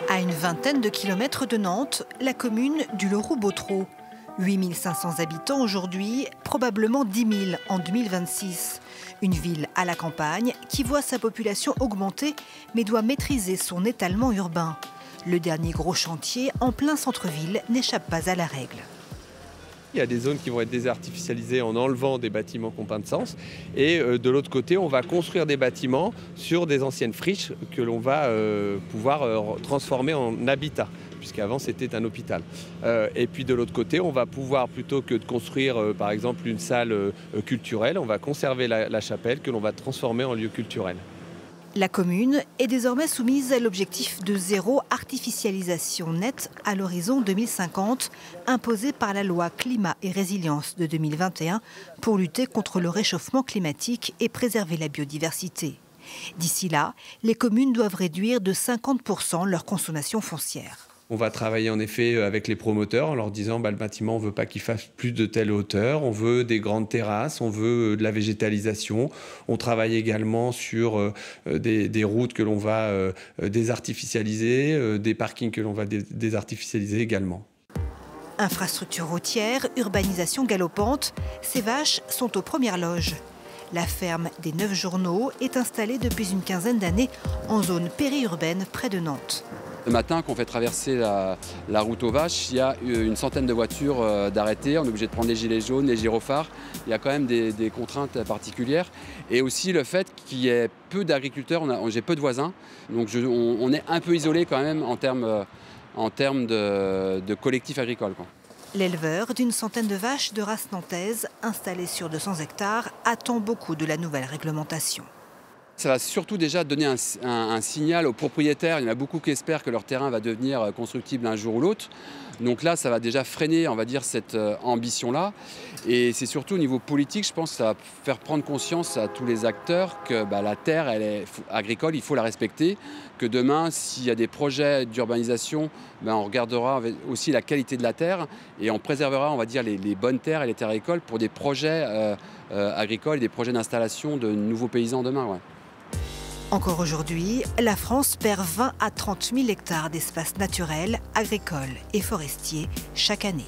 À une vingtaine de kilomètres de Nantes, la commune du Leroux-Bottereau. 8500 habitants aujourd'hui, probablement 10 000 en 2026. Une ville à la campagne qui voit sa population augmenter mais doit maîtriser son étalement urbain. Le dernier gros chantier en plein centre-ville n'échappe pas à la règle. Il y a des zones qui vont être désartificialisées en enlevant des bâtiments qui n'ont pas de sens. Et de l'autre côté, on va construire des bâtiments sur des anciennes friches que l'on va pouvoir transformer en habitat, puisqu'avant c'était un hôpital. Et puis de l'autre côté, on va pouvoir, plutôt que de construire par exemple une salle culturelle, on va conserver la chapelle que l'on va transformer en lieu culturel. La commune est désormais soumise à l'objectif de zéro artificialisation nette à l'horizon 2050, imposé par la loi Climat et Résilience de 2021 pour lutter contre le réchauffement climatique et préserver la biodiversité. D'ici là, les communes doivent réduire de 50% leur consommation foncière. On va travailler en effet avec les promoteurs en leur disant le bâtiment, on ne veut pas qu'il fasse plus de telle hauteur, on veut des grandes terrasses, on veut de la végétalisation. On travaille également sur des routes que l'on va désartificialiser, des parkings que l'on va désartificialiser également. Infrastructures routières, urbanisation galopante, ces vaches sont aux premières loges. La ferme des 9 journaux est installée depuis une quinzaine d'années en zone périurbaine près de Nantes. Le matin, quand on fait traverser la route aux vaches, il y a une centaine de voitures d'arrêter. On est obligé de prendre les gilets jaunes, les gyrophares. Il y a quand même des contraintes particulières. Et aussi le fait qu'il y ait peu d'agriculteurs, j'ai peu de voisins. Donc on est un peu isolé quand même en termes de collectif agricole, quoi. L'éleveur d'une centaine de vaches de race nantaise, installé sur 200 hectares, attend beaucoup de la nouvelle réglementation. Ça va surtout déjà donner un signal aux propriétaires. Il y en a beaucoup qui espèrent que leur terrain va devenir constructible un jour ou l'autre. Donc là, ça va déjà freiner, on va dire, cette ambition-là. Et c'est surtout au niveau politique, je pense que ça va faire prendre conscience à tous les acteurs que la terre elle est agricole, il faut la respecter. Que demain, s'il y a des projets d'urbanisation, on regardera aussi la qualité de la terre et on préservera, on va dire, les bonnes terres et les terres agricoles pour des projets agricoles et des projets d'installation de nouveaux paysans demain. Ouais. Encore aujourd'hui, la France perd 20 à 30 000 hectares d'espaces naturels, agricoles et forestiers chaque année.